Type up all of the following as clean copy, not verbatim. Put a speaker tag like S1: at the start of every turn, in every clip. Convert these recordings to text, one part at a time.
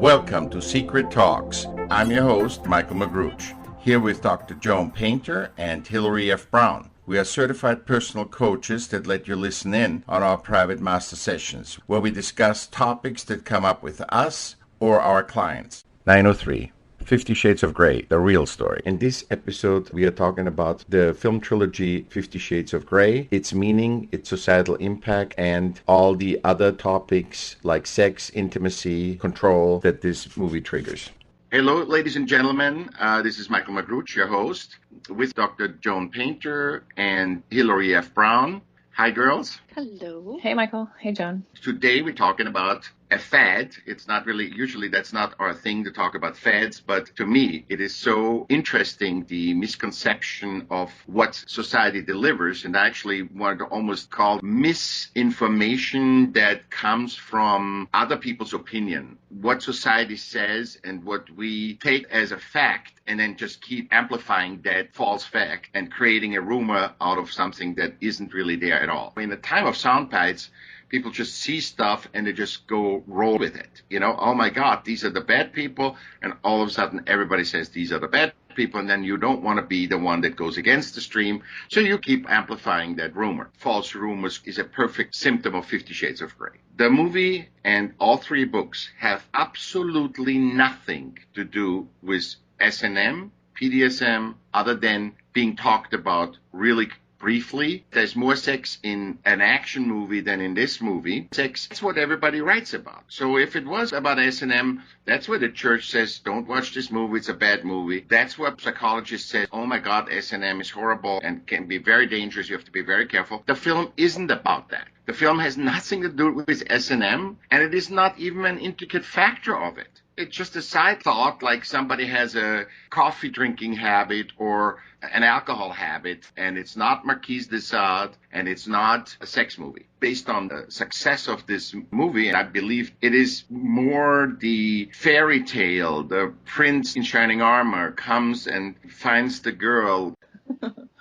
S1: Welcome to Secret Talks. I'm your host, Michael Magruch, here with Dr. Joan Painter and Hilary F. Brown. We are certified personal coaches that let you listen in on our private master sessions, where we discuss topics that come up with us or our clients. 903. 50 Shades of Grey, the real story. In this episode, we are talking about the film trilogy 50 Shades of Grey, its meaning, its societal impact, and all the other topics like sex, intimacy, control that this movie triggers. Hello, ladies and gentlemen. This is Michael Magruch, your host, with Dr. Joan Painter and Hilary F. Brown. Hi, girls.
S2: Hello.
S3: Hey, Michael. Hey, Joan.
S1: Today we're talking about a fad. It's not really, usually that's not our thing to talk about fads, but to me, it is so interesting, the misconception of what society delivers, and I actually wanted to almost call misinformation that comes from other people's opinion. What society says and what we take as a fact, and then just keep amplifying that false fact and creating a rumor out of something that isn't really there at all. In the time of sound bites, people just see stuff and they just go roll with it. You know, oh my God, these are the bad people. And all of a sudden everybody says these are the bad people. And then you don't want to be the one that goes against the stream. So you keep amplifying that rumor. False rumors is a perfect symptom of 50 Shades of Grey. The movie and all three books have absolutely nothing to do with S&M, BDSM, other than being talked about really briefly. There's more sex in an action movie than in this movie. Sex is what everybody writes about. So if it was about S&M, that's where the church says, don't watch this movie, it's a bad movie. That's what psychologists say, oh my God, S&M is horrible and can be very dangerous, you have to be very careful. The film isn't about that. The film has nothing to do with S&M, and it is not even an intricate factor of it. It's just a side thought, like somebody has a coffee drinking habit or an alcohol habit, and it's not Marquise de Sade, and it's not a sex movie. Based on the success of this movie, and I believe it is more the fairy tale, the prince in shining armor comes and finds the girl.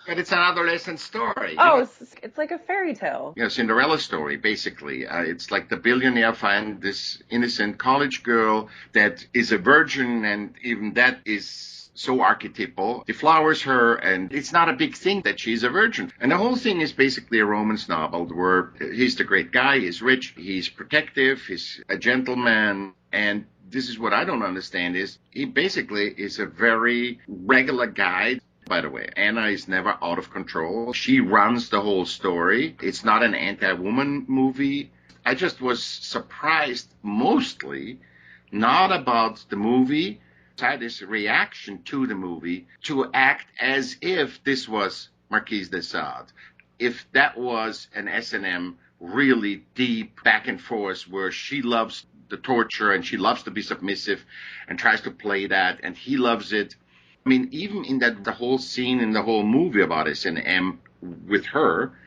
S1: But it's an adolescent story.
S3: Oh, it's like a fairy tale.
S1: Yeah, Cinderella story, basically. It's like the billionaire finds this innocent college girl that is a virgin, and even that is so archetypal. He flowers her, and it's not a big thing that she's a virgin. And the whole thing is basically a romance novel where he's the great guy, he's rich, he's protective, he's a gentleman, and this is what I don't understand is he basically is a very regular guy. By the way, Anna is never out of control. She runs the whole story. It's not an anti-woman movie. I just was surprised mostly not about the movie, this reaction to the movie to act as if this was Marquise de Sade. If that was an S&M really deep back and forth where she loves the torture and she loves to be submissive and tries to play that and he loves it. I mean, even in that, the whole scene in the whole movie about S&M with her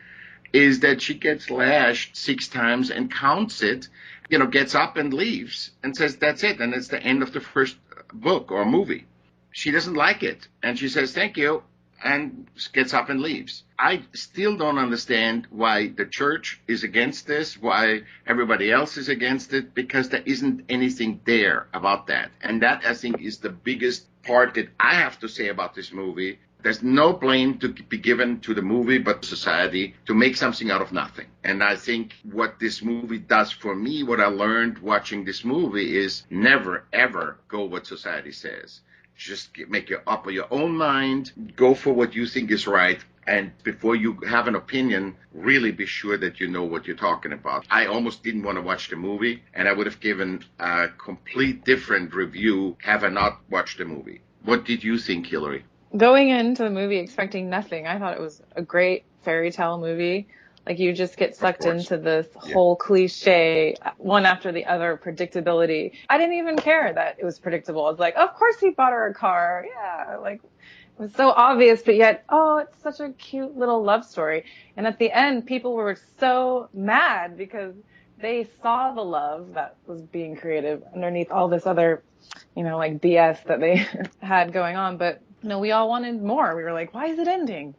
S1: is that she gets lashed 6 times and counts it, gets up and leaves and says, that's it. And it's the end of the first book or movie. She doesn't like it. And she says, thank you, and gets up and leaves. I still don't understand why the church is against this, why everybody else is against it, because there isn't anything there about that. And that, I think, is the biggest part that I have to say about this movie. There's no blame to be given to the movie, but society to make something out of nothing. And I think what this movie does for me, what I learned watching this movie is never, ever go what society says. Just make up your own mind, go for what you think is right, and before you have an opinion, really be sure that you know what you're talking about. I almost didn't want to watch the movie, and I would have given a complete different review had I not watched the movie. What did you think, Hilary?
S3: Going into the movie expecting nothing, I thought it was a great fairy tale movie. Like, you just get sucked into this whole cliche, one after the other, predictability. I didn't even care that it was predictable. I was like, of course he bought her a car. Yeah, like, it was so obvious, but yet, oh, it's such a cute little love story. And at the end, people were so mad because they saw the love that was being created underneath all this other, like BS that they had going on. But, we all wanted more. We were like, why is it ending?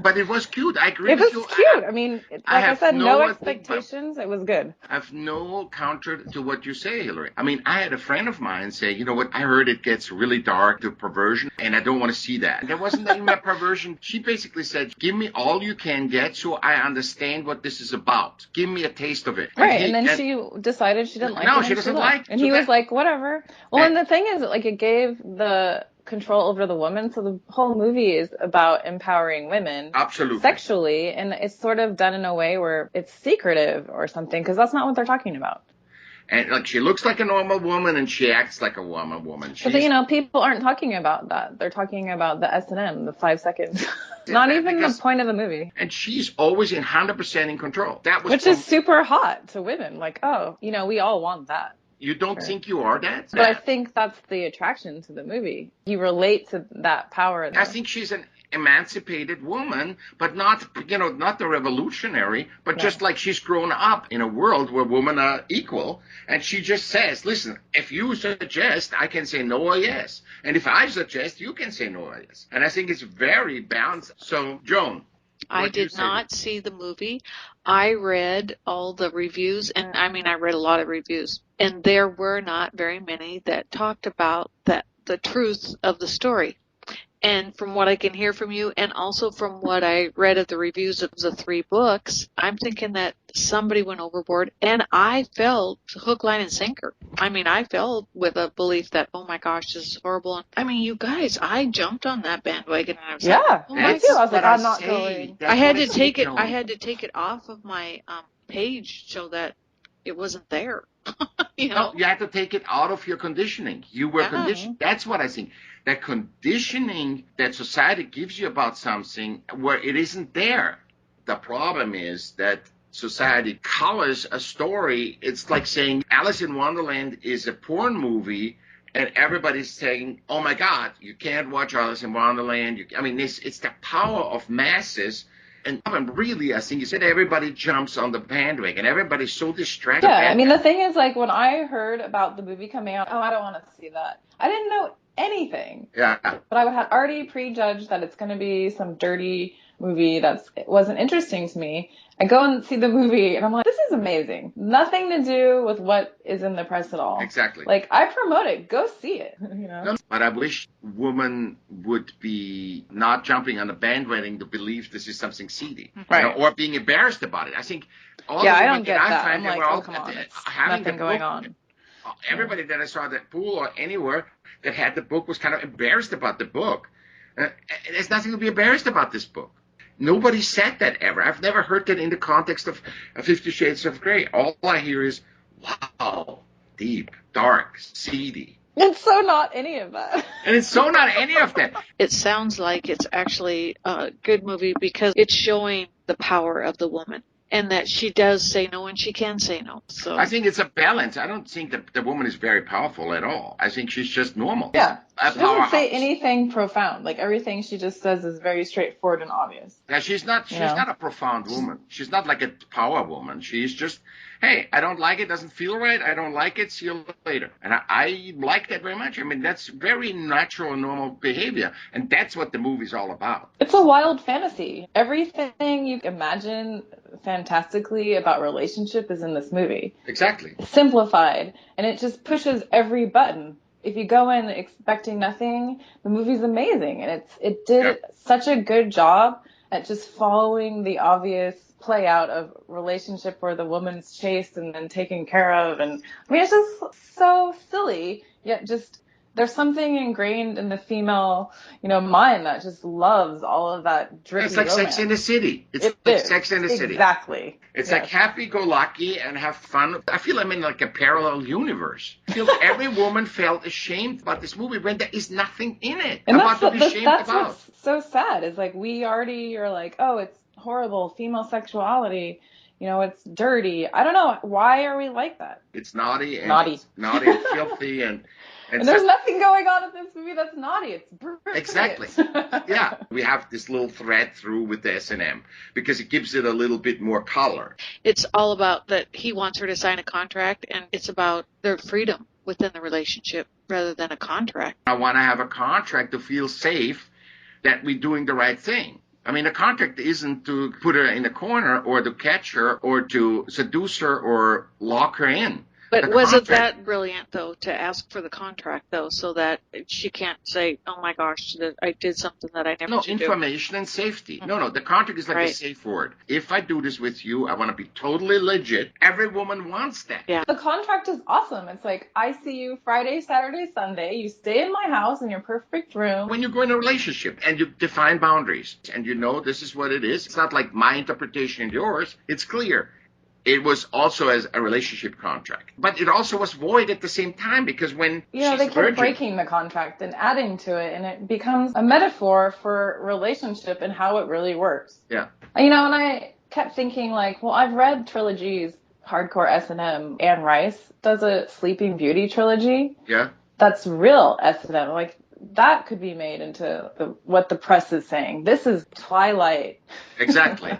S1: But it was cute. I agree
S3: It
S1: with
S3: was
S1: you.
S3: cute. I mean,
S1: I
S3: like I
S1: have
S3: said, no
S1: no
S3: expectations. It was good.
S1: I have no counter to what you say, Hillary. I mean, I had a friend of mine say, you know what, I heard it gets really dark to perversion, and I don't want to see that. There wasn't even a perversion. She basically said, give me all you can get so I understand what this is about. Give me a taste of it.
S3: Right, and then she decided she didn't like it.
S1: No,
S3: and
S1: she doesn't
S3: left.
S1: like it.
S3: And
S1: So
S3: he
S1: that-
S3: was like, whatever. Well, and the thing is, like, it gave the control over the woman. So the whole movie is about empowering women
S1: Absolutely.
S3: sexually, and it's sort of done in a way where it's secretive or something, because that's not what they're talking about.
S1: And like, she looks like a normal woman and she acts like a normal woman.
S3: But you know, people aren't talking about that. They're talking about the S&M, the 5 seconds. Not even the point of the movie.
S1: And she's always 100% in control. That was
S3: Which is super hot to women. Like, oh, you know, we all want that.
S1: You don't think you are that?
S3: But I think that's the attraction to the movie. You relate to that power.
S1: I think she's an emancipated woman, but not, you know, not the revolutionary, but just like she's grown up in a world where women are equal. And she just says, listen, if you suggest, I can say no or yes. And if I suggest, you can say no or yes. And I think it's very balanced. So, Joan.
S2: I did not see the movie. I read all the reviews, and I mean, I read a lot of reviews, and there were not very many that talked about the truth of the story. And from what I can hear from you, and also from what I read of the reviews of the 3 books, I'm thinking that somebody went overboard, and I fell hook, line, and sinker. I mean, I fell with a belief that, oh my gosh, this is horrible. I mean, you guys, I jumped on that bandwagon, and I was like, oh my
S3: me too. I was like, I'm not going.
S2: I had to take it off of my page so that it wasn't there. You know?
S1: No, you have to take it out of your conditioning. You were conditioned. That's what I think. That conditioning that society gives you about something where it isn't there. The problem is that society colors a story. It's like saying Alice in Wonderland is a porn movie, and everybody's saying, oh my God, you can't watch Alice in Wonderland. I mean, it's the power of masses. And really, I think you said everybody jumps on the bandwagon. Everybody's so distracted.
S3: Yeah, I mean, the thing is, like, when I heard about the movie coming out, oh, I don't want to see that. I didn't know anything.
S1: Yeah.
S3: But I had already prejudged that it's going to be some dirty movie it wasn't interesting to me. I go and see the movie, and I'm like, this is amazing. Nothing to do with what is in the press at all.
S1: Exactly.
S3: Like, I promote it. Go see it. You know?
S1: But I wish women would be not jumping on the bandwagon to believe this is something seedy.
S3: Right.
S1: You know, or being embarrassed about it. I think all
S3: I
S1: the
S3: don't
S1: women
S3: get that. I'm like,
S1: all,
S3: come on. It's
S1: having
S3: nothing going on.
S1: Everybody that I saw at the pool or anywhere that had the book was kind of embarrassed about the book. There's nothing to be embarrassed about this book. Nobody said that ever. I've never heard that in the context of 50 Shades of Grey. All I hear is, wow, deep, dark, seedy.
S3: It's so not any of that.
S1: And it's so not any of that.
S2: It sounds like it's actually a good movie because it's showing the power of the woman. And that she does say no and she can say no. So
S1: I think it's a balance. I don't think that the woman is very powerful at all. I think she's just normal.
S3: Yeah. She doesn't say anything profound. Like, everything she just says is very straightforward and obvious.
S1: Yeah, she's not a profound woman. She's not like a power woman. She's just, hey, I don't like it, doesn't feel right, I don't like it, see you later. And I like that very much. I mean, that's very natural and normal behavior. And that's what the movie's all about.
S3: It's a wild fantasy. Everything you imagine fantastically about relationship is in this movie.
S1: Exactly.
S3: Simplified. And it just pushes every button. If you go in expecting nothing, the movie's amazing. And it did such a good job at just following the obvious play out of relationship where the woman's chased and then taken care of. And I mean, it's just so silly, yet just there's something ingrained in the female, mind that just loves all of that drippy
S1: It's like
S3: romance.
S1: Sex in the City. It's like Sex in the City.
S3: Exactly.
S1: It's like happy-go-lucky and have fun. I feel I'm in like a parallel universe. I feel every woman felt ashamed about this movie when there is nothing in it
S3: and
S1: about to be ashamed
S3: that's
S1: about.
S3: What's so sad is like we already are like, oh, it's horrible, female sexuality. It's dirty. I don't know. Why are we like that?
S1: It's naughty and filthy and
S3: there's nothing going on in this movie that's naughty. It's brilliant.
S1: Exactly. Yeah. We have this little thread through with the S&M because it gives it a little bit more color.
S2: It's all about that he wants her to sign a contract, and it's about their freedom within the relationship rather than a contract.
S1: I want to have a contract to feel safe that we're doing the right thing. I mean, the contract isn't to put her in a corner or to catch her or to seduce her or lock her in.
S2: But wasn't that brilliant, though, to ask for the contract, though, so that she can't say, oh, my gosh, I did something that I never should do?
S1: Information and safety. No, the contract is like a safe word. If I do this with you, I want to be totally legit. Every woman wants that.
S2: Yeah.
S3: The contract is awesome. It's like, I see you Friday, Saturday, Sunday. You stay in my house in your perfect room.
S1: When you go in a relationship and you define boundaries and you know this is what it is, it's not like my interpretation and yours. It's clear. It was also as a relationship contract. But it also was void at the same time because when
S3: they kept breaking the contract and adding to it, and it becomes a metaphor for relationship and how it really works.
S1: Yeah.
S3: And I kept thinking, like, well, I've read trilogies, hardcore S&M. Anne Rice does a Sleeping Beauty trilogy.
S1: Yeah.
S3: That's real S&M. Like, that could be made into what the press is saying. This is Twilight.
S1: Exactly.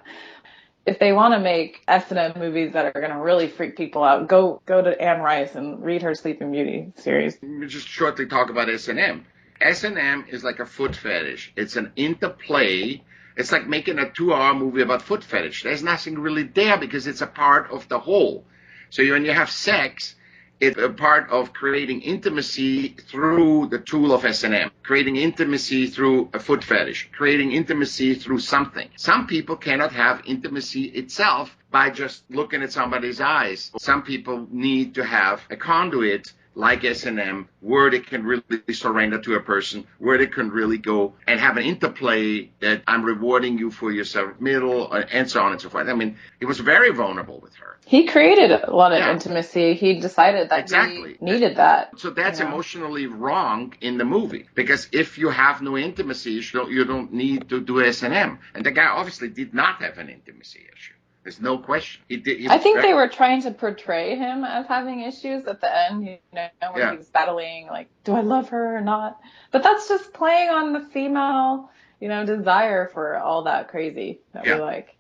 S3: If they want to make S&M movies that are going to really freak people out, go to Anne Rice and read her Sleeping Beauty series.
S1: Let me just shortly talk about S&M. S&M is like a foot fetish. It's an interplay. It's like making a 2-hour movie about foot fetish. There's nothing really there because it's a part of the whole. So when you have sex, it's a part of creating intimacy through the tool of S&M, creating intimacy through a foot fetish, creating intimacy through something. Some people cannot have intimacy itself by just looking at somebody's eyes. Some people need to have a conduit like S&M where they can really surrender to a person, where they can really go and have an interplay that I'm rewarding you for your submittal and so on and so forth. I mean, it was very vulnerable with her.
S3: He created a lot of intimacy. He decided that he needed that.
S1: So that's emotionally wrong in the movie because if you have no intimacy, you don't need to do S&M. And the guy obviously did not have an intimacy issue. There's no question.
S3: I think they were trying to portray him as having issues at the end, when he was battling, like, do I love her or not? But that's just playing on the female, desire for all that crazy that we like,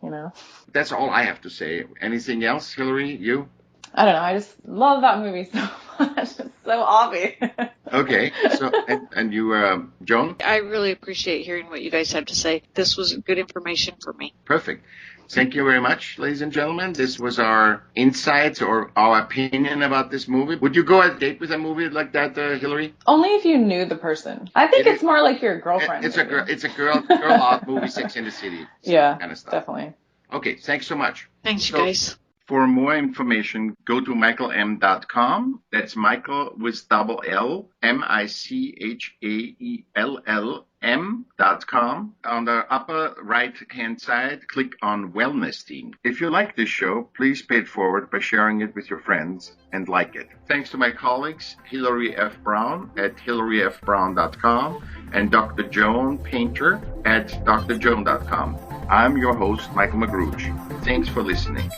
S1: That's all I have to say. Anything else, Hillary? You?
S3: I don't know. I just love that movie so much. It's so obvious.
S1: Okay. So, and you, Joan?
S2: I really appreciate hearing what you guys have to say. This was good information for me.
S1: Perfect. Thank you very much, ladies and gentlemen. This was our insights or our opinion about this movie. Would you go on a date with a movie like that, Hillary?
S3: Only if you knew the person. I think it's more like your girlfriend.
S1: It's a girl out movie, Sex in the City.
S3: Kind of stuff. Definitely.
S1: Okay, thanks so much.
S2: Thanks, you guys.
S1: For more information, go to michaelm.com. That's Michael with double L, MICHAELLM.com. On the upper right-hand side, click on Wellness Team. If you like this show, please pay it forward by sharing it with your friends and like it. Thanks to my colleagues, Hillary F. Brown at hillaryfbrown.com and Dr. Joan Painter at drjoan.com. I'm your host, Michael Magruch. Thanks for listening.